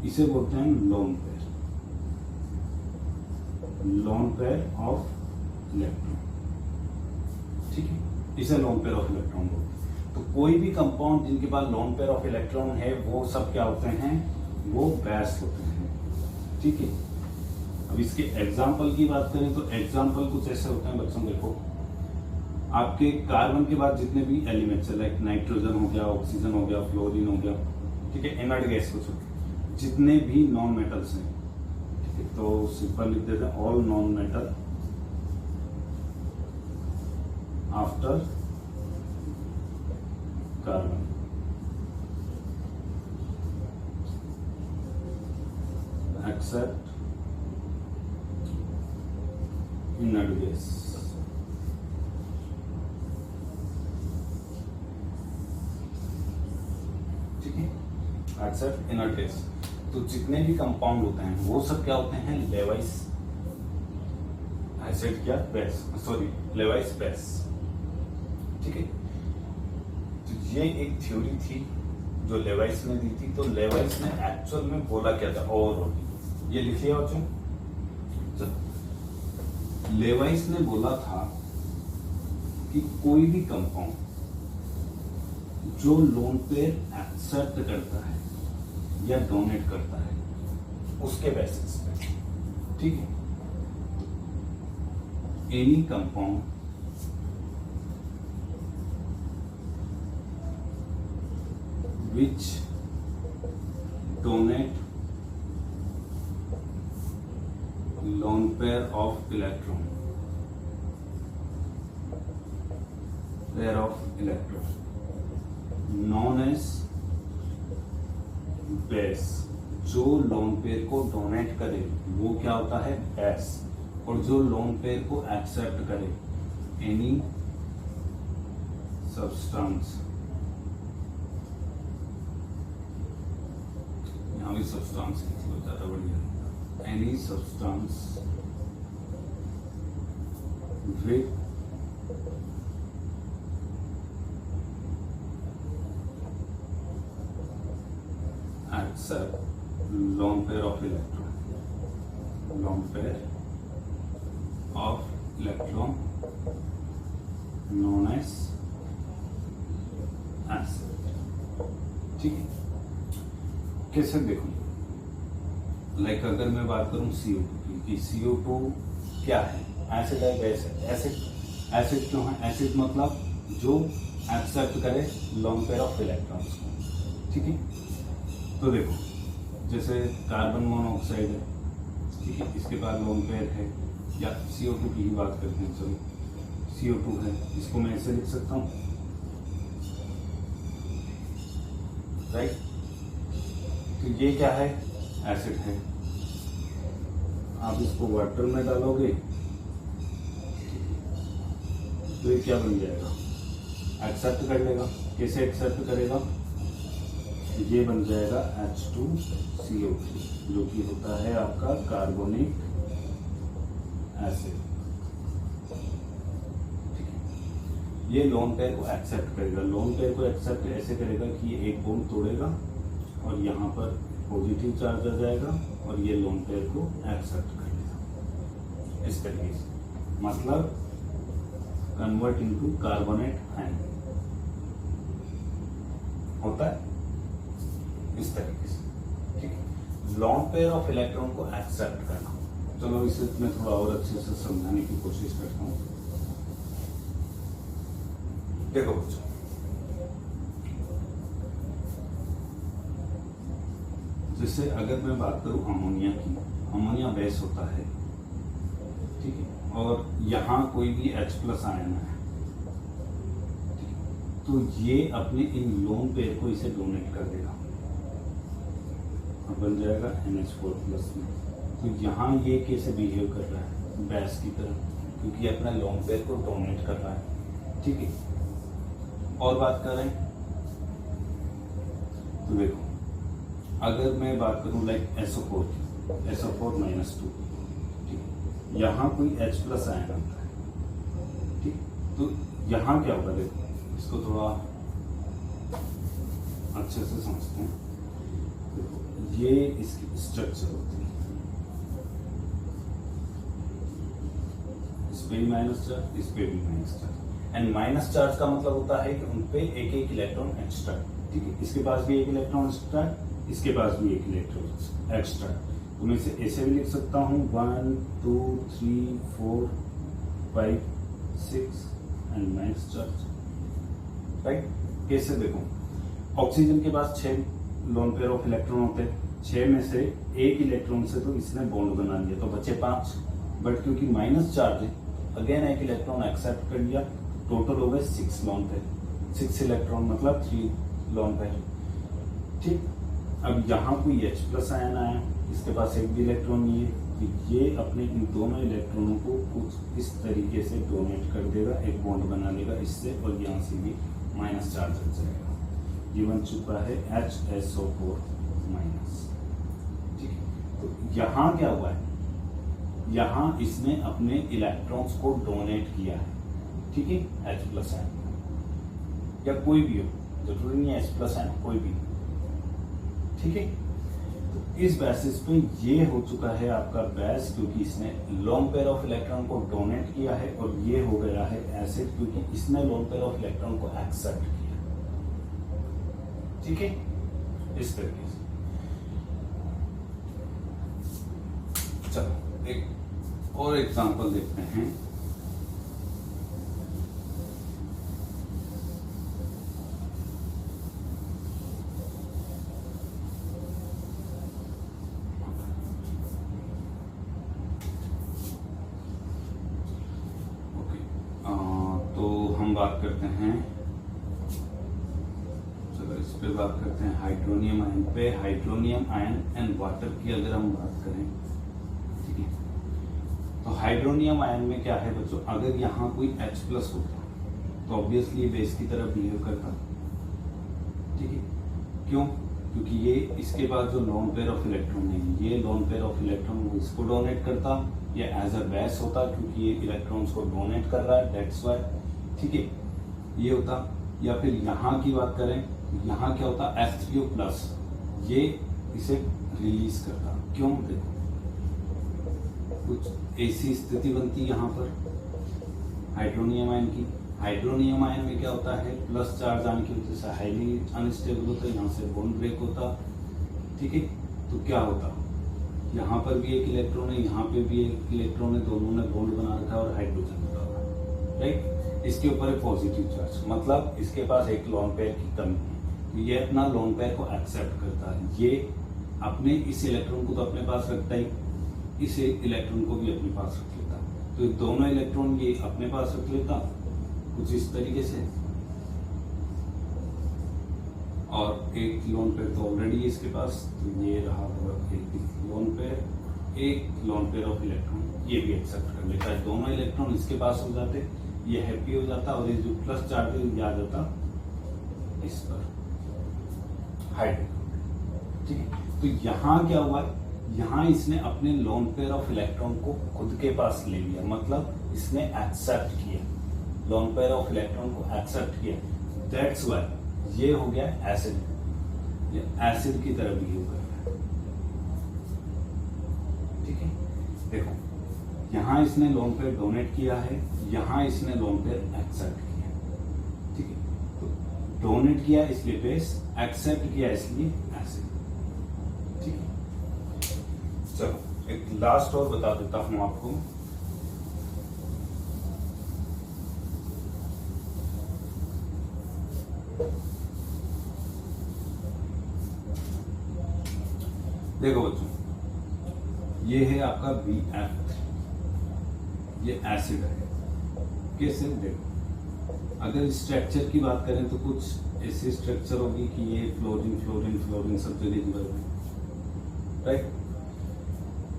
इसे बोलते हैं lone pair, lone pair of electron, ठीक है? इसे लोन पेयर ऑफ इलेक्ट्रॉन बोलते हैं। तो कोई भी कंपाउंड जिनके पास लोन पेयर ऑफ इलेक्ट्रॉन है वो सब क्या होते हैं? वो बेस होते हैं, ठीक है? अब इसके एग्जाम्पल की बात करें तो एग्जाम्पल कुछ ऐसे होते हैं बच्चों, देखो आपके कार्बन के बाद जितने भी एलिमेंट्स है लाइक नाइट्रोजन हो गया, ऑक्सीजन हो गया, फ्लोरीन हो गया, ठीक है? इनर्ट गैस कुछ जितने भी नॉन मेटल्स हैं, ठीक है? तो सिंपल लिख देते हैं all non metal after carbon except inert gas. ठीक है, एक्सेप्ट इनर्ट गैस। तो जितने भी कंपाउंड होते हैं वो सब क्या होते हैं? लेवाइस एसिड क्या बेस, सॉरी लेवाइस बेस, ठीक है? तो ये एक थ्योरी थी जो लेवाइस ने दी थी। तो लेवाइस ने एक्चुअल में बोला क्या था? ओवरऑल ये लिखिए बच्चों। लेवाइस ने बोला था कि कोई भी कंपाउंड जो लोन पेयर एक्सेप्ट करता है या डोनेट करता है उसके बेसिस पे, ठीक है? Any compound which donate lone pair of electron, known as base। जो लोन पेयर को डोनेट करे वो क्या होता है? बेस। और जो लोन पेयर को एक्सेप्ट करे एनी सब्सटेंस, यहाँ भी सब्सटेंस ज्यादा बढ़िया, any substance with accept lone pair of electron, lone pair of electron known as acid, ठीक है? कैसे देखो, लाइक अगर मैं बात करूं CO2 की, कि CO2 क्या है? एसिड है, बेस है। एसिड एसिड क्यों है? एसिड मतलब जो एक्सेप्ट करे लोन पेयर ऑफ इलेक्ट्रॉन्स को, ठीक है? तो देखो जैसे कार्बन मोनोऑक्साइड है, ठीक है? इसके पास लोन पेयर है, या CO2 की ही बात करते हैं, चलो CO2 है, इसको मैं ऐसे लिख सकता हूँ, राइट? तो ये क्या है? एसिड है। आप इसको वाटर में डालोगे तो ये क्या बन जाएगा? एक्सेप्ट कर लेगा। कैसे एक्सेप्ट करेगा? ये बन जाएगा H2CO3 जो कि होता है आपका कार्बोनिक एसिड, ठीक है? ये लोन पेयर को एक्सेप्ट करेगा। लोन पेयर को एक्सेप्ट ऐसे करेगा कि ये एक बॉन्ड तोड़ेगा और यहाँ पर पॉजिटिव चार्ज आ जाएगा और ये लोन पेयर को एक्सेप्ट कर लेगा इस तरीके से, मतलब कन्वर्ट इनटू कार्बोनेट आयन होता है इस तरीके से, ठीक है। लोन पेयर ऑफ इलेक्ट्रॉन को एक्सेप्ट करना, चलो इसे मैं थोड़ा और अच्छे से समझाने की कोशिश करता हूं। देखो बच्चों, जैसे अगर मैं बात करूं अमोनिया की, अमोनिया बेस होता है, ठीक है, और यहां कोई भी H+ आयन है, तो ये अपने इन लोन पेयर को इसे डोनेट कर देगा और बन जाएगा NH4+ में। तो यहाँ ये कैसे बिहेव कर रहा है, बेस की तरह, क्योंकि अपना लोन पेयर को डोनेट कर रहा है, ठीक है। और बात करें तो देखो, अगर मैं बात करूं लाइक SO4 की, SO4-2, ठीक है, यहाँ कोई H+ आयन आता है, ठीक, तो यहाँ क्या होगा, देखो इसको थोड़ा अच्छे से समझते हैं। देखो ये इसकी स्ट्रक्चर होती है, इस पे भी माइनस चार्ज, इस पे भी minus charge, and minus charge का मतलब होता है कि उनपे एक एक इलेक्ट्रॉन एक्स्ट्रा, ठीक है, इसके पास भी एक इलेक्ट्रॉन एक्स्ट्रा, इसके पास भी एक इलेक्ट्रॉन एक्स्ट्रा। तो मैं इसे ऐसे भी लिख सकता हूँ 1 2 3 4 5 6 एंड माइनस चार्ज, राइट। कैसे देखो, ऑक्सीजन के पास 6 लोन पेयर ऑफ इलेक्ट्रॉन होते हैं, 6 में से एक इलेक्ट्रॉन से तो इसने बॉन्ड बना लिया, तो बचे 5, बट क्योंकि माइनस चार्ज है, अगेन एक इलेक्ट्रॉन एक्सेप्ट कर लिया, टोटल हो गए 6 लोन पेयर, 6 इलेक्ट्रॉन मतलब 3 लोन पेयर, ठीक। अब यहाँ कोई H+ आयन आया, इसके पास एक भी इलेक्ट्रॉन नहीं है, तो ये अपने इन दोनों इलेक्ट्रॉनों को कुछ इस तरीके से डोनेट कर देगा, एक बॉन्ड बना लेगा इससे, और यहाँ से भी माइनस चार्ज हो जाएगा। ये बन चुका है HSO4-, ठीक है। तो यहाँ क्या हुआ है, यहाँ इसने अपने इलेक्ट्रॉन्स को डोनेट किया है, ठीक है, H+ आयन या कोई भी हो, जरूरी नहीं है H+ आयन, कोई भी, ठीक है। तो इस बेसिस पे ये हो चुका है आपका बेस, क्योंकि इसने लोन पेयर ऑफ इलेक्ट्रॉन को डोनेट किया है, और ये हो गया है एसिड, क्योंकि इसने लोन पेयर ऑफ इलेक्ट्रॉन को एक्सेप्ट किया, ठीक है, इस तरीके से। चलो एक और एग्जांपल देखते हैं। बात करते हैं, चलो इस पे बात करते हैं हाइड्रोनियम आयन पे। हाइड्रोनियम आयन एंड वाटर की अगर हम बात करें, ठीक है, तो हाइड्रोनियम आयन में क्या है बच्चों, अगर यहाँ कोई H+ होता तो ऑब्वियसली बेस की तरह बिहेव करता, ठीक है, क्यों, क्योंकि ये इसके पास जो लोन पेयर ऑफ इलेक्ट्रॉन है, ये लोन पेयर ऑफ इलेक्ट्रॉन को इसको डोनेट करता, ये एज अ बेस होता, क्योंकि ये इलेक्ट्रॉन्स को डोनेट कर रहा है, दैट्स व्हाई, ठीक है, ये होता। या फिर यहाँ की बात करें, यहाँ क्या होता, H3O+, ये इसे रिलीज करता, क्यों, देखो कुछ ऐसी स्थिति बनती यहाँ पर हाइड्रोनियम आयन की। हाइड्रोनियम आयन में क्या होता है, प्लस चार्ज आने की वजह से हाईली अनस्टेबल होता है, यहाँ से बॉन्ड ब्रेक होता, ठीक है। तो क्या होता, यहाँ पर भी एक इलेक्ट्रॉन है, यहाँ पे भी एक इलेक्ट्रॉन है, दोनों ने बॉन्ड बना रखा और हाइड्रोजन बना, राइट। इसके ऊपर है पॉजिटिव चार्ज, मतलब इसके पास एक लोन पेयर की कमी है, तो ये अपना लोन पेयर को एक्सेप्ट करता है, ये अपने इस इलेक्ट्रॉन को तो अपने पास रखता ही, इस इलेक्ट्रॉन को भी अपने पास रख लेता, तो दोनों इलेक्ट्रॉन ये अपने पास रख लेता कुछ इस तरीके से, और एक लोन पेयर तो ऑलरेडी इसके पास, तो ये रहा एक लोन पेयर, एक लोन पेयर ऑफ इलेक्ट्रॉन ये भी एक्सेप्ट कर लेता है, दोनों इलेक्ट्रॉन इसके पास हो जाते, ये हैप्पी हो जाता, और ये जो प्लस चार्ज है आ जाता इस पर हाइड्रोजन, ठीक है। तो यहाँ क्या हुआ, यहाँ इसने अपने लोन पेयर ऑफ इलेक्ट्रॉन को खुद के पास ले लिया, मतलब इसने एक्सेप्ट किया, लोन पेयर ऑफ इलेक्ट्रॉन को एक्सेप्ट किया, दैट्स व्हाई ये हो गया एसिड, ये एसिड की तरह बिहेव कर रहा है, ठीक है, देखो यहाँ इसने लोन पेयर डोनेट किया है, यहाँ इसने लोन पेयर एक्सेप्ट किया, ठीक है। तो डोनेट किया इसलिए बेस, एक्सेप्ट किया इसलिए एसिड, ठीक है। चलो एक लास्ट और बता देता हूं आपको। देखो बच्चों, ये है आपका BF3, ये एसिड है। कैसे? देखो अगर स्ट्रक्चर की बात करें तो कुछ ऐसी स्ट्रक्चर होगी कि ये फ्लोरीन फ्लोरीन फ्लोरीन सब जगह जुड़ा हुआ है, राइट।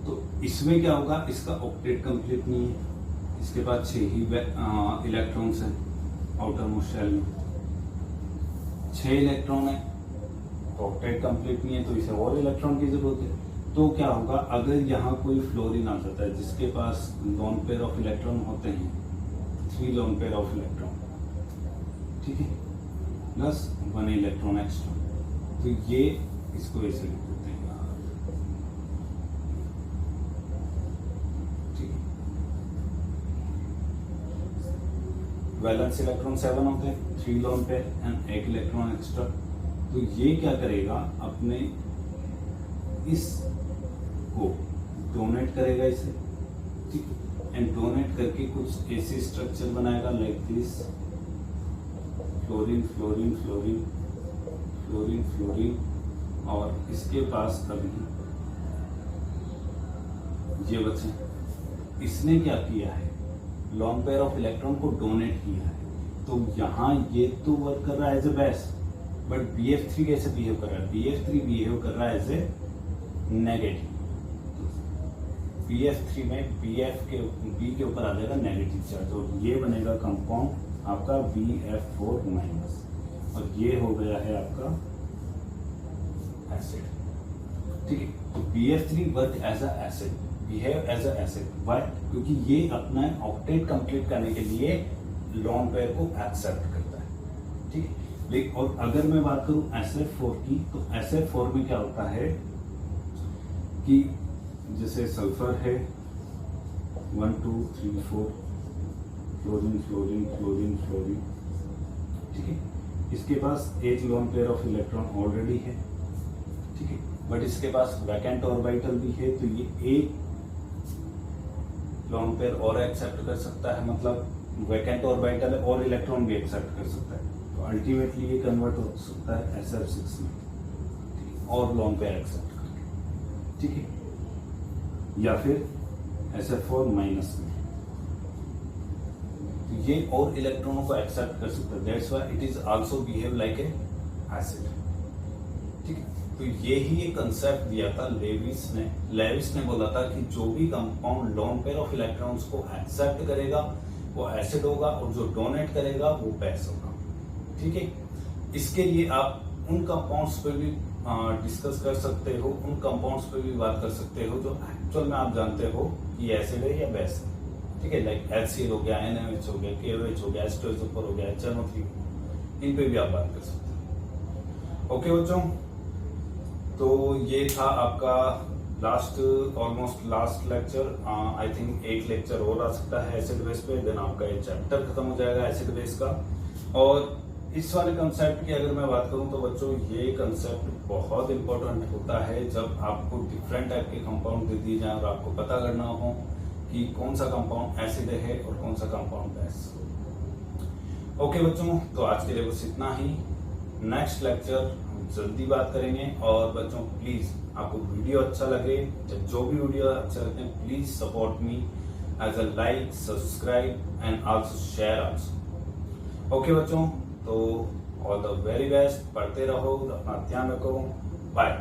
तो इसमें क्या होगा, इसका ऑक्टेट कंप्लीट नहीं है, इसके पास 6 ही इलेक्ट्रॉन्स हैं आउटर मोस्ट शेल में, 6 इलेक्ट्रॉन है, ऑक्टेट कंप्लीट नहीं है, तो इसे और इलेक्ट्रॉन की जरूरत है। तो क्या होगा, अगर यहाँ कोई फ्लोरीन आ जाता है जिसके पास लोन पेयर ऑफ इलेक्ट्रॉन होते हैं, 3 लोन पेयर ऑफ इलेक्ट्रॉन, ठीक है, प्लस 1 इलेक्ट्रॉन एक्स्ट्रा, तो ये इसको ऐसे लिख देते हैं, ठीक है। वैलेंस इलेक्ट्रॉन 7 होते हैं, 3 lone pair and 1 electron extra. तो ये क्या करेगा, अपने इस को डोनेट करेगा इसे, ठीक है, एंड डोनेट करके कुछ ऐसी स्ट्रक्चर बनाएगा like this, fluorine fluorine fluorine fluorine fluorine, और इसके पास अभी ये बचे, इसने क्या किया है, लॉन पेयर ऑफ इलेक्ट्रॉन को डोनेट किया है। तो यहाँ ये तो वर्क कर रहा है as a base, but BF3 कैसे बिहेव कर रहा है, BF3 बिहेव कर रहा है एज ए नेगेटिव। BF3 में B के ऊपर आ जाएगा नेगेटिव चार्ज, और ये बनेगा कंपाउंड आपका BF4 माइनस, और ये हो गया है आपका एसिड, ठीक है। तो BF3 work as a acid, behave as a acid, but क्योंकि ये अपना ऑक्टेट कंप्लीट करने के लिए लोन पेयर को एक्सेप्ट करता है, ठीक है। लेकिन और अगर मैं बात करूं SF4 की, तो SF4 में क्या होता है कि जैसे सल्फर है 1 2 3 4, फ्लोरीन फ्लोरीन फ्लोरीन फ्लोरीन, ठीक है। इसके पास एक lone pair of electron already है, ठीक है, बट इसके पास वैकेंट ऑर्बिटल भी है, तो ये एक लोन पेयर और एक्सेप्ट कर सकता है, मतलब वैकेंट ऑर्बिटल है और इलेक्ट्रॉन भी एक्सेप्ट कर सकता है। तो अल्टीमेटली ये कन्वर्ट हो सकता है SF6 में, और लोन पेयर एक्सेप्ट करके, ठीक है, या फिर SF4 माइनस में, तो ये और इलेक्ट्रॉनों को एक्सेप्ट कर सकता है, that's why it is also behave like a acid, ठीक है। तो ये ही एक कंसेप्ट दिया था लेविस ने बोला था कि जो भी compound lone pair of electrons को एक्सेप्ट करेगा वो एसिड होगा, और जो डोनेट करेगा वो बेस होगा, ठीक है। इसके लिए आप उन कंपाउंड्स पे भी डिस्कस कर सकते हो, उन कंपाउंड्स पे भी बात कर सकते हो जो एक्चुअल में आप जानते हो कि एसिड है या बेस है, ठीक है, लाइक HCl हो गया, NaOH हो गया, KOH हो गया, H2SO4 हो गया, HNO3, इन पे भी आप बात कर सकते हो। ओके बच्चों, तो ये था आपका almost last lecture. I think एक लेक्चर और आ सकता है एसिड बेस पे, देन आपका ये चैप्टर खत्म हो जाएगा एसिड बेस का। और इस वाले कंसेप्ट की अगर मैं बात करूं तो बच्चों ये कंसेप्ट बहुत इंपॉर्टेंट होता है जब आपको डिफरेंट टाइप के कंपाउंड दे दिए जाए और आपको पता करना हो कि कौन सा कंपाउंड एसिड है और कौन सा कंपाउंड बेस। ओके बच्चों, तो आज के लिए बस इतना ही। नेक्स्ट लेक्चर हम जल्दी बात करेंगे। और बच्चों प्लीज आपको वीडियो अच्छा लगे, जो भी वीडियो अच्छा लगते हैं please support me as a like, subscribe and also share also. Okay बच्चों, तो ऑल द वेरी बेस्ट, पढ़ते रहो, अपना ध्यान रखो, बाय।